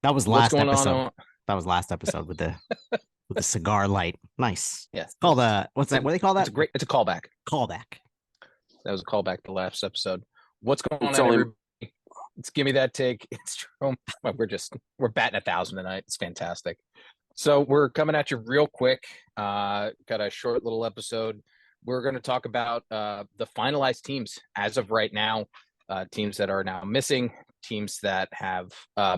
That was What's last going episode. on? That was last episode with the cigar light. Nice. Yes, Called what's that? What do they call it's that? a great, it's a callback. Callback. That was a callback to last episode. What's going It's on, only everybody? It's Give Me That Take. It's Jerome. Well, we're batting 1,000 tonight. It's fantastic. So we're coming at you real quick. Got a short little episode. We're going to talk about the finalized teams as of right now, teams that are now missing, teams that have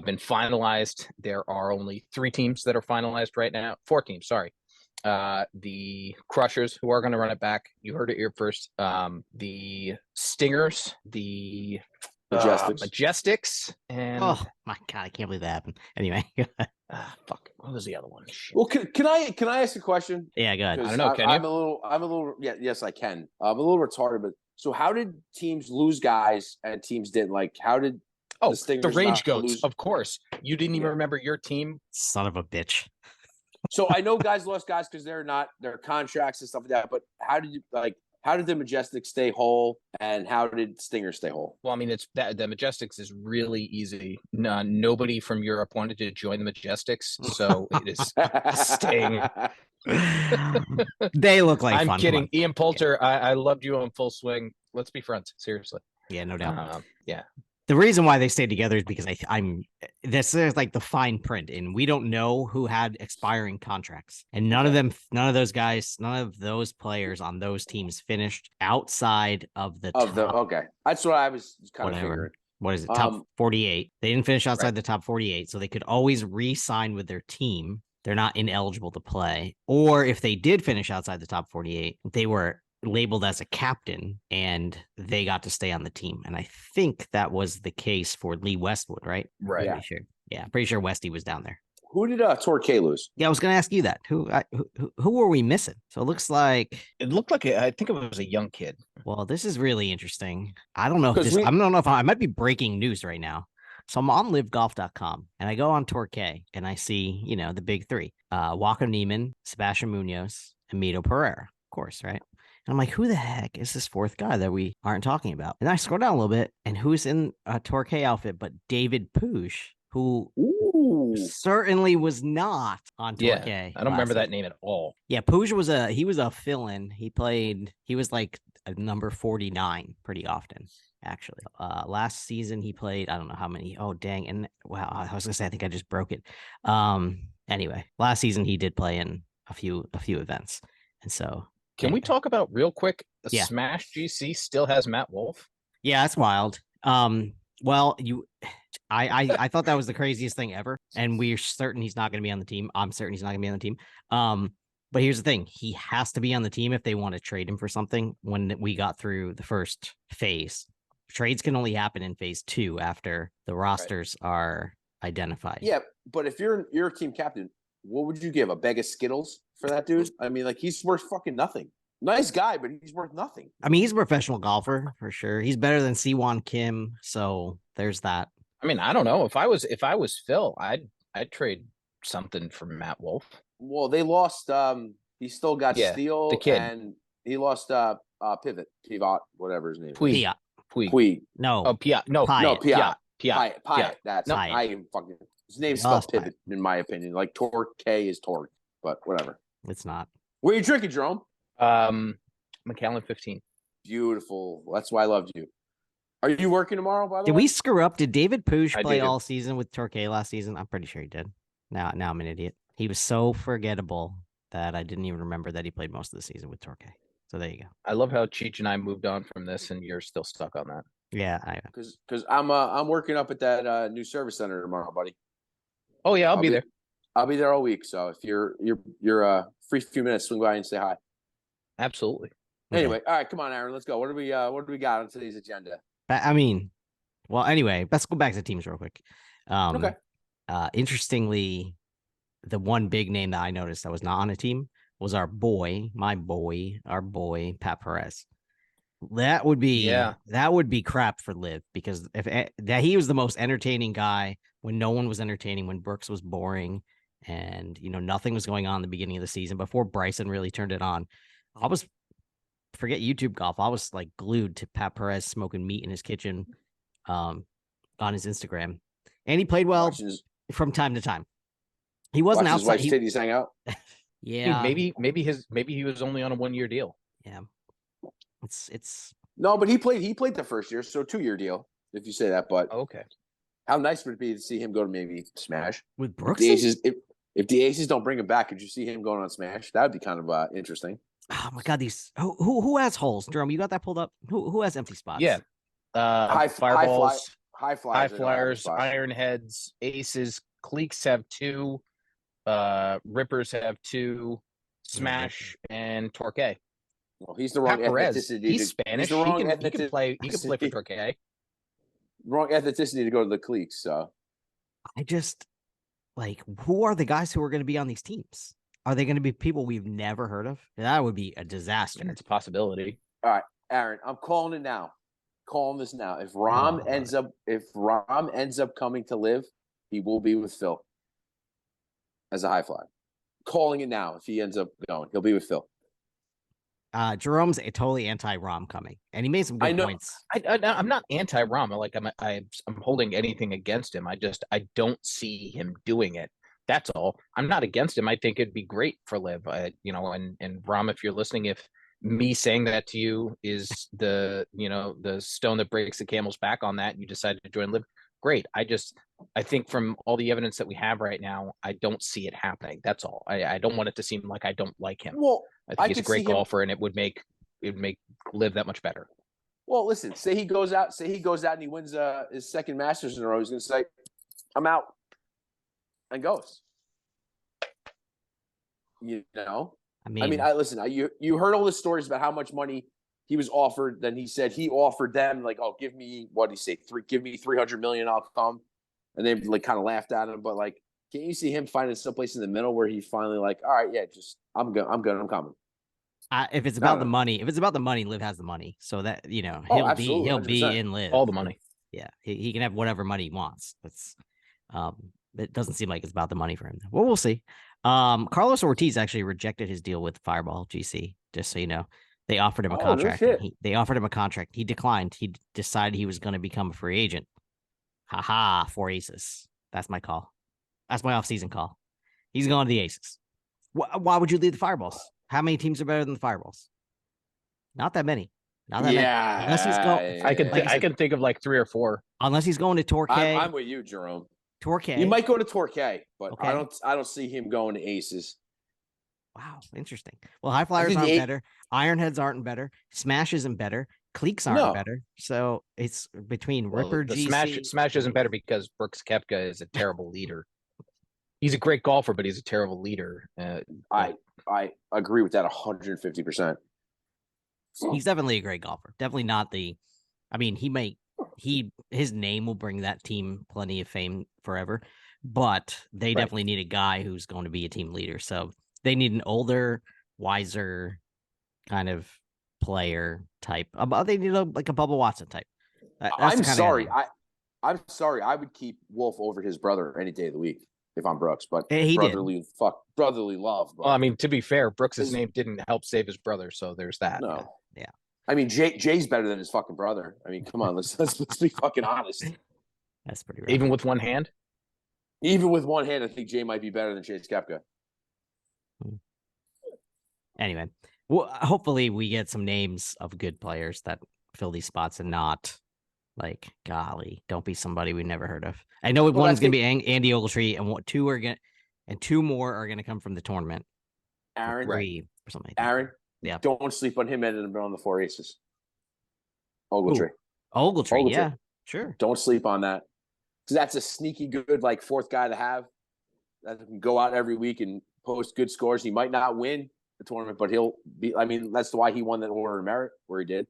been finalized. There are only 3 teams that are finalized right now. 4 teams, sorry. The Crushers, who are going to run it back. You heard it here first. The Stingers, the Majestics, and Oh my god, I can't believe that happened. Anyway. fuck. What was the other one? Shit. Well, can I ask a question? Yeah, go ahead. I don't know. Can you? I'm a little. Yeah, yes, I can. I'm a little retarded, but so how did teams lose guys and teams didn't? Like, how did the Range Goats? lose? Of course, you didn't even remember your team. Son of a bitch. So I know guys lost guys because they're not their contracts and stuff like that. But how did you like? How did the Majestics stay whole, and how did Stinger stay whole? Well, I mean, it's that the Majestics is really easy. Nobody from Europe wanted to join the Majestics, so it is staying. They look like I'm fun. kidding. Ian Poulter, I loved you on Full Swing. Let's be friends. Seriously. Yeah, no doubt. Yeah. The reason why they stayed together is because this is like the fine print, and we don't know who had expiring contracts, and none of those players on those teams finished outside of the top. Okay, that's what I was kind of figuring. What is it? Top 48. They didn't finish outside the top 48, so they could always re-sign with their team. They're not ineligible to play, or if they did finish outside the top 48, they were labeled as a captain and they got to stay on the team. And I think that was the case for Lee Westwood, right? Right. Pretty sure Westy was down there. Who did Torquay lose? Yeah, I was going to ask you that. Who were we missing? So it looked like I think it was a young kid. Well, this is really interesting. I don't know if I might be breaking news right now. So I'm on livegolf.com and I go on Torquay and I see, the big 3, Waka Neiman, Sebastian Munoz, and Mito Pereira, of course, right? And I'm like, who the heck is this 4th guy that we aren't talking about? And I scroll down a little bit, and who's in a Torquay outfit but David Poosh, who certainly was not on Torquay. Yeah, I don't remember that name at all. Yeah, Poosh was a fill-in. He was like a number 49 pretty often, actually. Last season he played, I don't know how many. Oh, dang. And wow, I was gonna say I think I just broke it. Anyway, last season he did play in a few events. And so can we talk about real quick? The Yeah. Smash GC still has Matt Wolf. Yeah, that's wild. Well, I thought that was the craziest thing ever, and we're certain he's not going to be on the team. I'm certain he's not going to be on the team. But here's the thing: he has to be on the team if they want to trade him for something. When we got through the first phase, trades can only happen in phase 2 after the rosters are identified. Yeah, but if you're a team captain, what would you give? A bag of Skittles for that dude? I mean, like, he's worth fucking nothing. Nice guy, but he's worth nothing. I mean, he's a professional golfer for sure. He's better than Siwon Kim, so there's that. I mean, I don't know. If I was Phil, I'd trade something for Matt Wolf. Well, they lost. He still got Steele, the kid, and he lost Pivot, whatever his name. Puig. No. Oh, Piat. No, Piat. Piat. That's Piat. I am fucking. His name's spelled Pivot, in my opinion. Like Torquay is Torque, but whatever. It's not. What are you drinking, Jerome? Macallan 15. Beautiful. That's why I loved you. Are you working tomorrow, by the way? Did we screw up? Did David Poosh play all season with Torquay last season? I'm pretty sure he did. Now I'm an idiot. He was so forgettable that I didn't even remember that he played most of the season with Torquay. So there you go. I love how Cheech and I moved on from this, and you're still stuck on that. Yeah, because I'm working up at that new service center tomorrow, buddy. Oh yeah, I'll be there. I'll be there all week. So if you're free few minutes, swing by and say hi. Absolutely. Anyway, all right, come on, Aaron, let's go. What do we got on today's agenda? I mean, well, anyway, let's go back to teams real quick. Okay. Interestingly, the one big name that I noticed that was not on a team was our boy, Pat Perez. That would be crap for Liv, because that he was the most entertaining guy when no one was entertaining, when Brooks was boring, and nothing was going on in the beginning of the season before Bryson really turned it on. Forget YouTube golf. I was like glued to Pat Perez smoking meat in his kitchen, on his Instagram, and he played well. from time to time. He wasn't Watch his outside. wife's titties hang out. Yeah, maybe he was only on a 1-year deal. Yeah, it's no, but he played the first year, so 2-year deal if you say that. But okay, how nice would it be to see him go to maybe Smash with Brooks? If the Aces don't bring him back, could you see him going on Smash? That would be kind of interesting. Oh my God, these who has holes? Jerome, you got that pulled up? Who has empty spots? Yeah, Fireballs, high flyers, Ironheads, Aces, Cliques have 2, Rippers have 2, Smash and Torque. Well, he's the wrong ethnicity. He's Spanish. He can play for Torque. Wrong ethnicity to go to the cliques. So I just who are the guys who are going to be on these teams? Are they going to be people we've never heard of? That would be a disaster. It's a possibility. All right, Aaron, I'm calling it now. Calling this now. If Rom ends up coming to LIV, he will be with Phil as a high fly. Calling it now. If he ends up going, he'll be with Phil. Jerome's a totally anti-Rom coming, and he made some good points. I'm not anti-Rom. I'm holding anything against him. I don't see him doing it. That's all. I'm not against him. I think it'd be great for LIV. And Rom, if you're listening, if me saying that to you is the stone that breaks the camel's back on that, and you decide to join LIV, great. I think from all the evidence that we have right now, I don't see it happening. That's all. I don't want it to seem like I don't like him. Well, I think he's a great golfer, and it would make LIV that much better. Well, listen, say he goes out and he wins his second Masters in a row. He's going to say, "I'm out," and goes. I mean, you heard all the stories about how much money he was offered. Then he said he offered them give me what did he say? Give me $300 million, I'll come. And they kind of laughed at him. But can't you see him finding someplace in the middle where he finally all right, yeah, just I'm good, I'm coming. If it's about the money, LIV has the money, so that he'll be in LIV. All the money. Yeah, he can have whatever money he wants. That's it doesn't seem like it's about the money for him. Well, we'll see. Carlos Ortiz actually rejected his deal with Fireball GC. Just so you know, they offered him a contract. They offered him a contract. He declined. He decided he was going to become a free agent. Haha, 4 Aces. That's my call. That's my off-season call. He's going to the Aces. Why would you leave the Fireballs? How many teams are better than the Fireballs? Not that many. Not that many. Unless he's going. I can think of 3 or 4. Unless he's going to Torque. I'm with you, Jerome. Torque. He might go to Torque, but okay. I don't see him going to Aces. Wow, interesting. Well, high flyers aren't better. Ironheads aren't better. Smash isn't better. Cliques aren't better. So it's between Ripper, GC. Smash isn't better because Brooks Koepka is a terrible leader. He's a great golfer, but he's a terrible leader. I agree with that 150%. He's definitely a great golfer. Definitely not the. I mean, his name will bring that team plenty of fame forever, but they definitely need a guy who's going to be a team leader. So they need an older, wiser kind of player type. They need a Bubba Watson type. I'm sorry. I'm sorry. I would keep Wolf over his brother any day of the week if I'm Brooks, but brotherly love. But, well, I mean, to be fair, Brooks's name didn't help save his brother, so there's that. No. Yeah. I mean, Jay's better than his fucking brother. I mean, come on, let's be fucking honest. That's pretty rough. Even with one hand? Even with one hand, I think Jay might be better than Chase Koepka. Anyway, well, hopefully we get some names of good players that fill these spots and not golly, don't be somebody we've never heard of. I know one's going to be Andy Ogletree, and 2 more are going to come from the tournament. Aaron, 3 or something. Aaron, yeah, don't sleep on him ending up on the 4 Aces. Ogletree. Ogletree, yeah, sure. Don't sleep on that. Because that's a sneaky good 4th guy to have that can go out every week and post good scores. He might not win the tournament, but he'll be. I mean, that's why he won that Order of Merit where he did.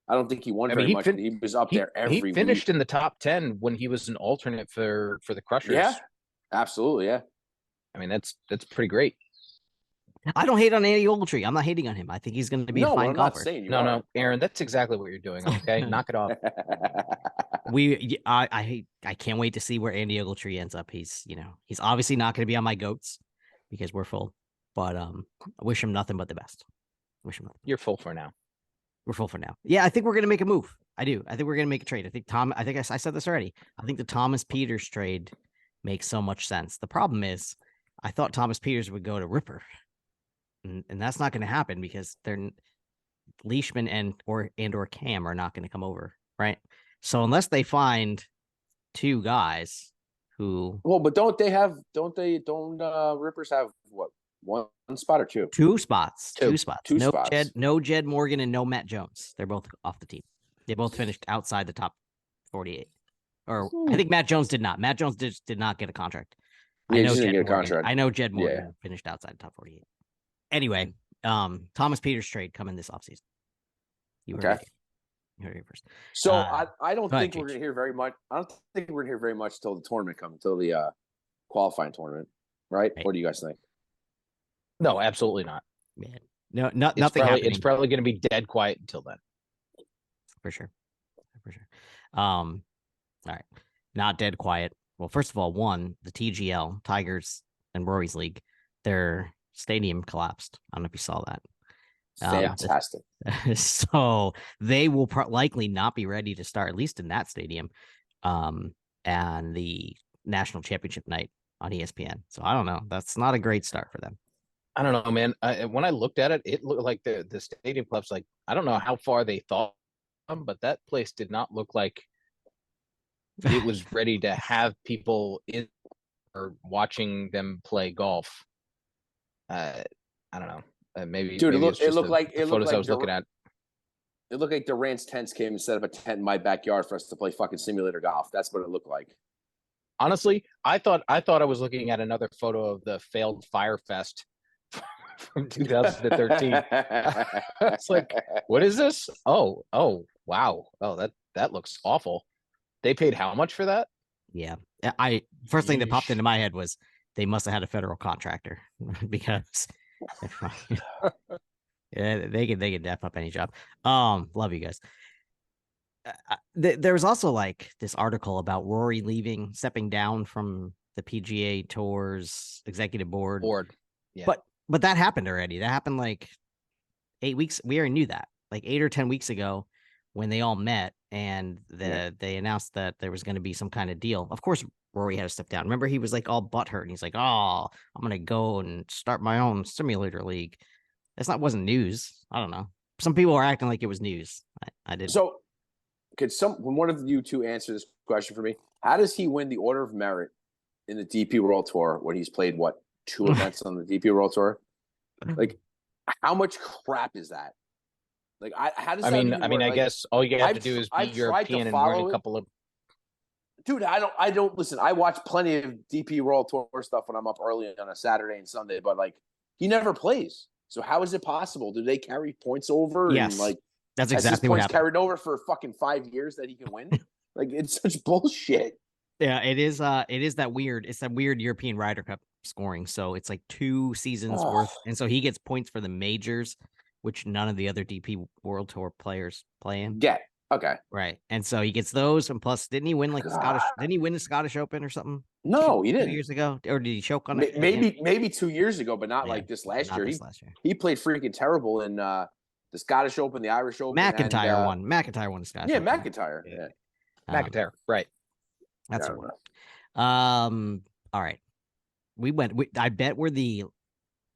I don't think he won very much, but he was up there every week. He finished in the top 10 when he was an alternate for the Crushers. Yeah, absolutely, yeah. I mean, that's pretty great. I don't hate on Andy Ogletree. I'm not hating on him. I think he's going to be a fine golfer. Not saying no, Aaron, that's exactly what you're doing. Okay, knock it off. I can't wait to see where Andy Ogletree ends up. He's obviously not going to be on my goats because we're full, but I wish him nothing but the best. Wish him nothing. You're full for now. We're full for now. Yeah, I think we're going to make a move. I do. I think we're going to make a trade. I think I said this already. I think the Thomas Peters trade makes so much sense. The problem is, I thought Thomas Peters would go to Ripper, and that's not going to happen because they're Leishman and or Cam are not going to come over, right? So unless they find two guys who, well, but don't Rippers have what, one spot or two? Two spots. Two spots. No Jed Morgan and no Matt Jones. They're both off the team. They both finished outside the top 48. Or I think Matt Jones did not. Matt Jones did not get a contract. Yeah, I know Jed Morgan finished outside the top 48. Anyway, Thomas Peters trade coming this offseason. You heard it first. So I don't think we're gonna hear very much. I don't think we're gonna hear very much till the tournament comes, until the qualifying tournament, right? What do you guys think? No, absolutely not. Man, nothing happening. It's probably going to be dead quiet until then. For sure. All right, not dead quiet. Well, first of all, the TGL Tigers and Rory's league, their stadium collapsed. I don't know if you saw that. Fantastic. So they will likely not be ready to start, at least in that stadium, and the national championship night on ESPN. So I don't know. That's not a great start for them. I don't know, man. When I looked at it, it looked like the stadium club's like, I don't know how far they thought, but that place did not look like it was ready to have people in or watching them play golf. I don't know. Maybe, dude, maybe it looked like the photos I was looking at. It looked like Durant's tents came and set up a tent in my backyard for us to play fucking simulator golf. That's what it looked like. Honestly, I thought I was looking at another photo of the failed Fire Fest from 2013. It's like, what is this? Oh, wow. Oh, that looks awful. They paid how much for that? Yeah. First thing that popped into my head was they must have had a federal contractor because they can def up any job. Love you guys. There was also like this article about Rory stepping down from the PGA Tour's executive board. Yeah. But that happened already. That happened like 8 weeks. We already knew that, like 8 or 10 weeks ago when they all met and they announced that there was going to be some kind of deal. Of course, Rory had to step down. Remember, he was like all butthurt and he's like, "Oh, I'm going to go and start my own simulator league." Wasn't news. I don't know. Some people are acting like it was news. I didn't. So could one of you two answer this question for me? How does he win the Order of Merit in the DP World Tour when he's played, 2 events on the DP World Tour? Like, how much crap is that? Like, how does that even work? I guess all you have to do is be European and win a couple of. Dude, I don't listen. I watch plenty of DP World Tour stuff when I'm up early on a Saturday and Sunday, but like, he never plays. So how is it possible? Do they carry points over? Yes, and like that's exactly what happened. Carried over for fucking 5 years that he can win. Like, it's such bullshit. Yeah, it is. It is that weird. It's that weird European Ryder Cup scoring. So it's like 2 seasons worth, and so he gets points for the majors, which none of the other DP World Tour players play in. Yeah. Okay. Right, and so he gets those, and plus, didn't he win like the Scottish? Didn't he win the Scottish Open or something? No, he didn't. 2 years ago, or did he choke on it? Maybe 2 years ago, but not like this last year. He played freaking terrible in the Scottish Open, the Irish Open. McIntyre won. McIntyre won the Scottish. Yeah, Open. McIntyre. Yeah. McIntyre, right? That's one. All right. I bet we're the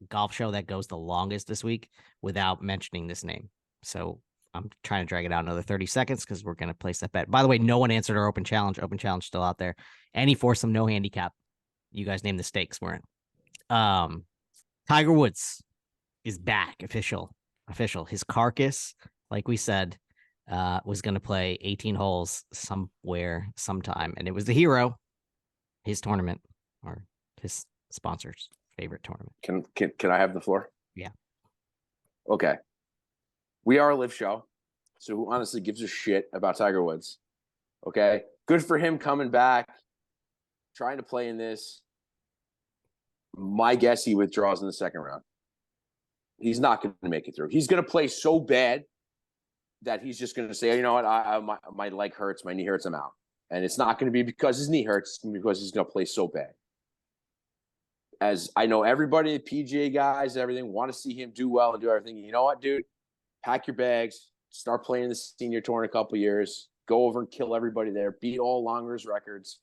golf show that goes the longest this week without mentioning this name. So I'm trying to drag it out another 30 seconds because we're going to place that bet. By the way, no one answered our open challenge. Open challenge still out there. Any foursome, no handicap. You guys name the stakes we're in. Tiger Woods is back. Official. His carcass, like we said, was going to play 18 holes somewhere, sometime. And it was the Hero, his tournament, or his sponsor's favorite tournament. Can I have the floor? Yeah. Okay. We are a live show. So who honestly gives a shit about Tiger Woods? Okay. Good for him coming back, trying to play in this. My guess, he withdraws in the second round. He's not going to make it through. He's going to play so bad that he's just going to say, you know what, my leg hurts, my knee hurts, I'm out. And it's not going to be because his knee hurts, it's going to be because he's going to play so bad. As I know, everybody, the PGA guys, everything, want to see him do well and do everything. You know what, dude? Pack your bags, start playing the senior tour in a couple of years, go over and kill everybody there, beat all Longer's records,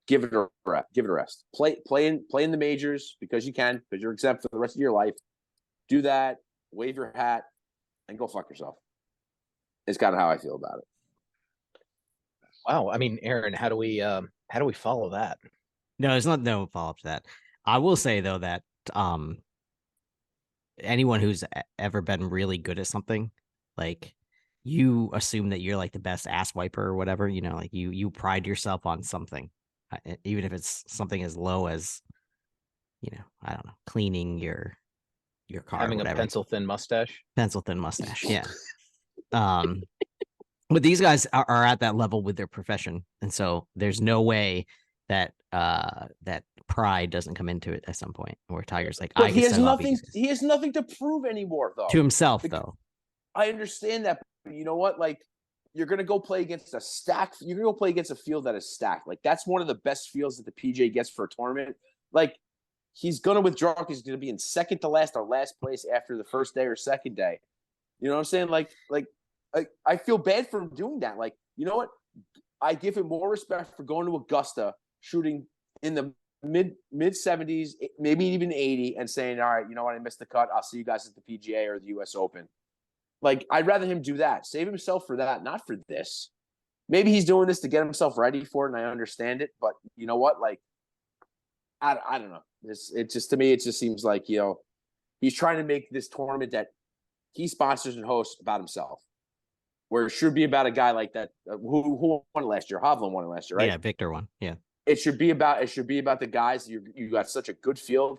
give it a rest. Play in the majors because you can, because you're exempt for the rest of your life. Do that, wave your hat, and go fuck yourself. It's kind of how I feel about it. Wow. I mean, Aaron, how do we follow that? No, there's no follow up to that. I will say though that anyone who's ever been really good at something, like you assume that you're like the best ass wiper or whatever, you know, like you pride yourself on something, even if it's something as low as, you know, I don't know, cleaning your car, having a pencil thin mustache. Yeah. But these guys are at that level with their profession, and so there's no way that that pride doesn't come into it at some point. Where Tiger's like, but he has nothing. He has nothing to prove anymore, though. To himself, though. I understand that, but you know what? Like, you're gonna go play against a stack. You're gonna go play against a field that is stacked. Like, that's one of the best fields that the PGA gets for a tournament. Like, he's gonna withdraw because he's gonna be in second to last or last place after the first day or second day. You know what I'm saying? Like. I feel bad for him doing that. Like, you know what? I give him more respect for going to Augusta, shooting in the mid 70s, maybe even 80, and saying, all right, you know what? I missed the cut. I'll see you guys at the PGA or the US Open. Like, I'd rather him do that. Save himself for that, not for this. Maybe he's doing this to get himself ready for it, and I understand it. But you know what? Like, I don't know. It just, to me, it just seems like, you know, he's trying to make this tournament that he sponsors and hosts about himself. Where it should be about a guy like that who won it last year. Hovland won it last year, right? Yeah, Victor won. Yeah. It should be about the guys. You got such a good field.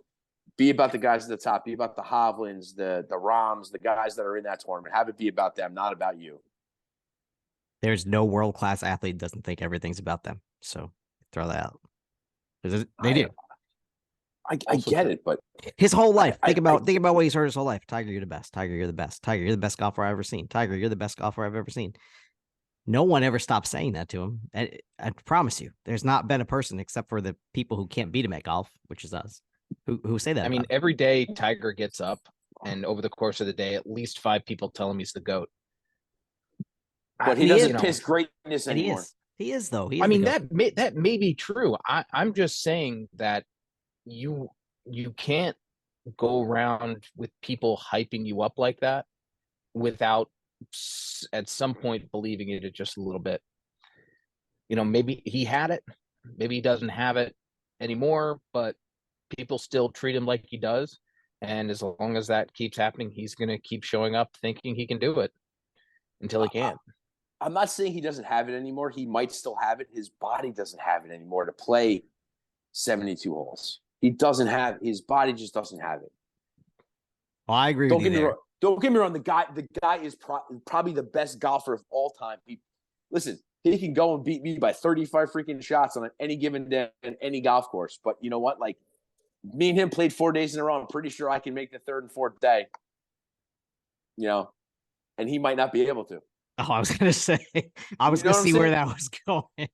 Be about the guys at the top. Be about the Hovlands, the Rahms, the guys that are in that tournament. Have it be about them, not about you. There's no world-class athlete doesn't think everything's about them. So throw that out. They do. I get it, but his whole life. Think about what he's heard his whole life. Tiger, you're the best. Tiger, you're the best. Tiger, you're the best golfer I've ever seen. Tiger, you're the best golfer I've ever seen. No one ever stopped saying that to him. I promise you, there's not been a person except for the people who can't beat him at golf, which is us, who say that. I mean, every day Tiger gets up, and over the course of the day, at least 5 people tell him he's the GOAT. But he doesn't piss greatness anymore. He is though. I mean, that may be true. I'm just saying that you can't go around with people hyping you up like that without at some point believing it just a little bit. You know, maybe he had it, maybe he doesn't have it anymore, but people still treat him like he does. And as long as that keeps happening, he's going to keep showing up thinking he can do it until he can't. I'm not saying he doesn't have it anymore. He might still have it. His body doesn't have it anymore to play 72 holes. He doesn't have, his body just doesn't have it. Well, I agree with you there. Don't get me wrong. The guy is probably the best golfer of all time. Listen, he can go and beat me by 35 freaking shots on any given day in any golf course. But you know what? Like, me and him played 4 days in a row. I'm pretty sure I can make the third and fourth day. You know, and he might not be able to. Oh, I was gonna say, I was gonna see where that was going.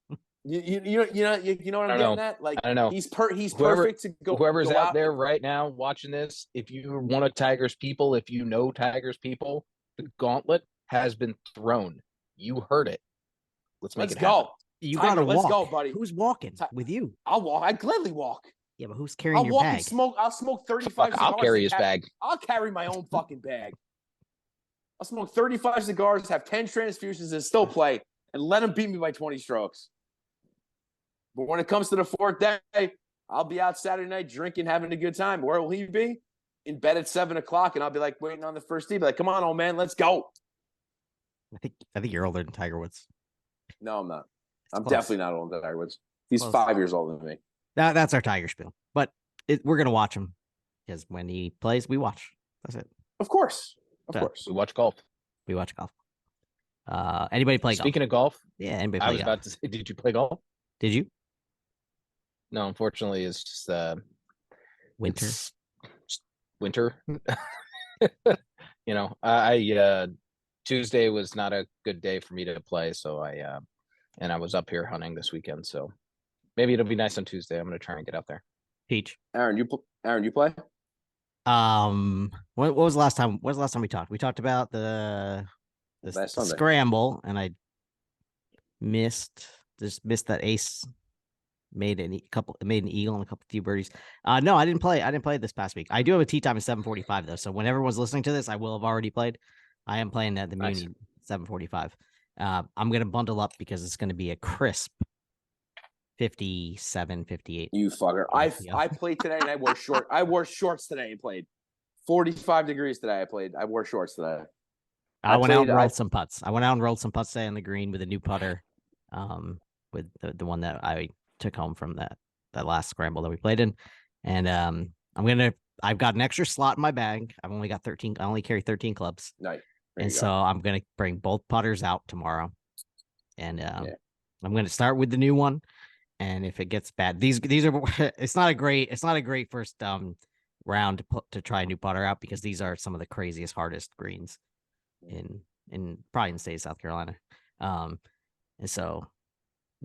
You know what I'm getting at? Like, I don't know. He's perfect to go. Whoever's go out there right now watching this, if you're one of Tiger's people, if you know Tiger's people, the gauntlet has been thrown. You heard it. Let's make it happen. You gotta walk. Let's go, buddy. Who's walking with you? I'll walk. I'd gladly walk. Yeah, but who's carrying your bag? I'll smoke 35 cigars. I'll carry his bag. I'll carry my own fucking bag. I'll smoke 35 cigars, have 10 transfusions, and still play, and let him beat me by 20 strokes. But when it comes to the fourth day, I'll be out Saturday night drinking, having a good time. Where will he be? In bed at 7 o'clock, and I'll be like waiting on the first tee. Be like, come on, old man, let's go. I think you're older than Tiger Woods. No, I'm not. I'm definitely not older than Tiger Woods. He's 5 years older than me. That's our Tiger spiel. But we're gonna watch him because when he plays, we watch. That's it. Of course. Of course. We watch golf. Anybody play golf? Speaking of golf, yeah, anybody play I was golf? about to say, did you play golf? Did you? No, unfortunately, it's just winter. Winter. You know, I Tuesday was not a good day for me to play, so I was up here hunting this weekend, so maybe it'll be nice on Tuesday. I'm gonna try and get out there. Peach. Aaron, you play? What was the last time? What was the last time we talked? We talked about the scramble, and I missed that ace made an eagle and a few birdies. No, I didn't play. I didn't play this past week. I do have a tee time at 7:45 though. So when everyone's listening to this, I will have already played. I am playing at the Muni 7:45. I'm gonna bundle up because it's gonna be a crisp 57, 58. You fucker. I played today and I wore shorts. I wore shorts today and played. 45 degrees today. I wore shorts today. I went out and rolled some putts. I went out and rolled some putts today on the green with a new putter. With the one that I took home from that last scramble that we played in. And I've got an extra slot in my bag. I've only got 13. I only carry 13 clubs. Nice. And so I'm going to bring both putters out tomorrow. And I'm going to start with the new one. And if it gets bad, these are, it's not a great first round to try a new putter out, because these are some of the craziest, hardest greens in probably in the state of South Carolina. And so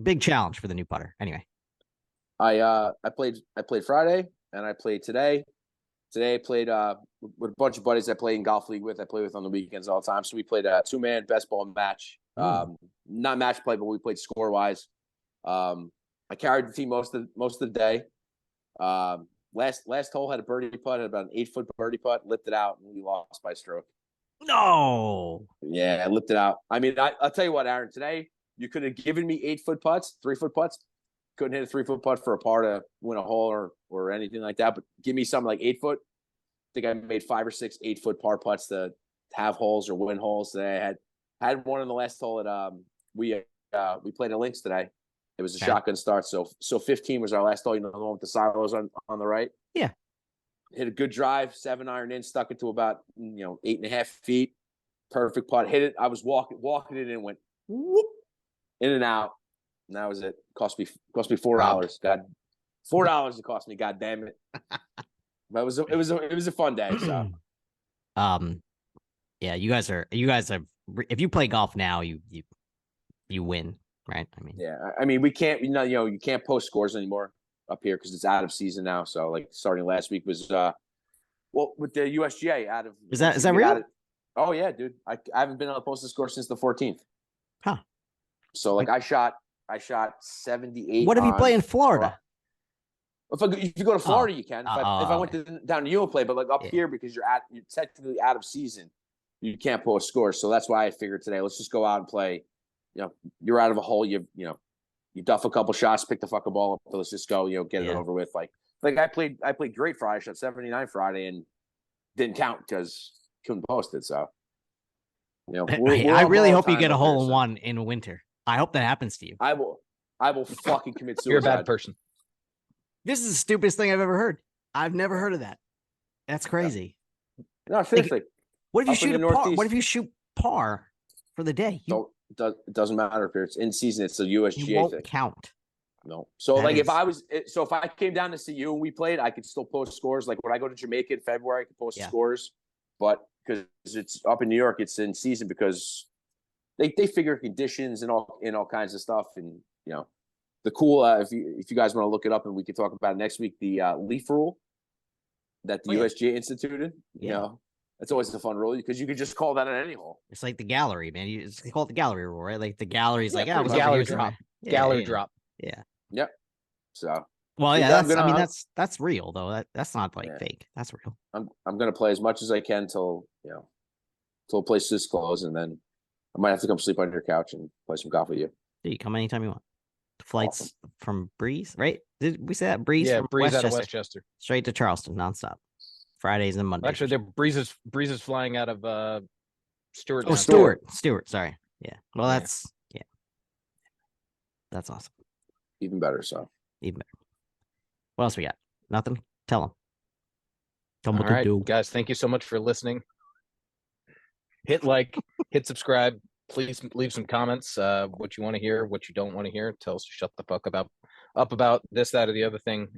big challenge for the new putter. Anyway, I played Friday and I played today. Today I played with a bunch of buddies I play in golf league with. I play with on the weekends all the time. So we played a 2-man best ball match. Not match play, but we played score wise. I carried the team most of the day. Last hole had a birdie putt, had about an 8-foot birdie putt, lipped it out, and we lost by stroke. No. Yeah, I lipped it out. I mean, I'll tell you what, Aaron. Today you could have given me 8-foot putts, 3-foot putts. Couldn't hit a 3-foot putt for a par to win a hole or anything like that. But give me something like 8-foot. I think I made 5 or 6 8-foot par putts to have holes or win holes today. I had one on the last hole at we played at Links today. It was a shotgun start, so 15 was our last hole. You know, the one with the silos on the right. Yeah. Hit a good drive, 7-iron in, stuck it to about 8.5 feet. Perfect putt. Hit it. I was walking it in, went whoop, in and out. And that was it. Cost me $4. God, $4 it cost me. God damn it. But it was a fun day. So, yeah, you guys are. If you play golf now, you win, right? I mean, yeah. I mean, we can't. You can't post scores anymore up here because it's out of season now. So, like, starting last week was with the USGA out of. Is that real? Oh yeah, dude. I haven't been able to post a score since the 14th. Huh. So like I shot 78. What if you play in Florida? If you go to Florida, you can. If I went down to you and play, but like up here, because you're technically out of season, you can't post scores. So that's why I figured today, let's just go out and play. You're out of a hole. You duff a couple shots, pick the fucking ball up. Let's just go. Get it over with. Like I played great Friday. I shot 79 Friday and didn't count because couldn't post it. So I really hope you get a hole in one in winter. I hope that happens to you. I will fucking commit suicide. You're a bad person. This is the stupidest thing I've ever heard. I've never heard of that. That's crazy. No, seriously. Like, what if you shoot par? What if you shoot par for the day? It doesn't matter if it's in season. It's a USGA you won't thing. Count. No. So if I came down to see you and we played, I could still post scores. Like when I go to Jamaica in February, I could post scores. But because it's up in New York, it's in season because they figure conditions and all kinds of stuff. And the cool if you guys want to look it up and we could talk about it next week, the LIV rule that the USGA instituted. That's always a fun rule because you could just call that at any hole. It's like the gallery, man. You call it the gallery rule, right? Like the gallery's like gallery drop. Gallery drop. Yeah. Yep. So that's real though. That's not like fake. That's real. I'm gonna play as much as I can till places close, and then I might have to come sleep on your couch and play some golf with you. You come anytime you want. The flights from Breeze, right? Did we say that? Breeze? Yeah, from Breeze out of Westchester. Straight to Charleston, nonstop. Fridays and Mondays. Actually, Breeze is flying out of Stewart. Oh, Stewart. Sorry. Yeah. Well, that's awesome. Even better. So even better. What else we got? Nothing. Tell them. All right, guys. Thank you so much for listening. Hit like, hit subscribe. Please leave some comments. What you want to hear, what you don't want to hear. Tell us to shut the fuck up about this, that, or the other thing.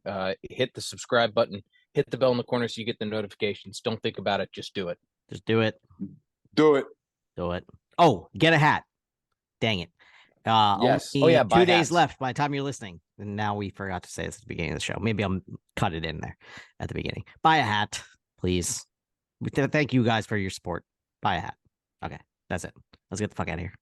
Hit the subscribe button. Hit the bell in the corner so you get the notifications. Don't think about it. Just do it. Just do it. Do it. Do it. Oh, get a hat. Dang it. Yes. 2 days left by the time you're listening. And now we forgot to say this at the beginning of the show. Maybe I'll cut it in there at the beginning. Buy a hat, please. Thank you guys for your support. Buy a hat. Okay, that's it. Let's get the fuck out of here.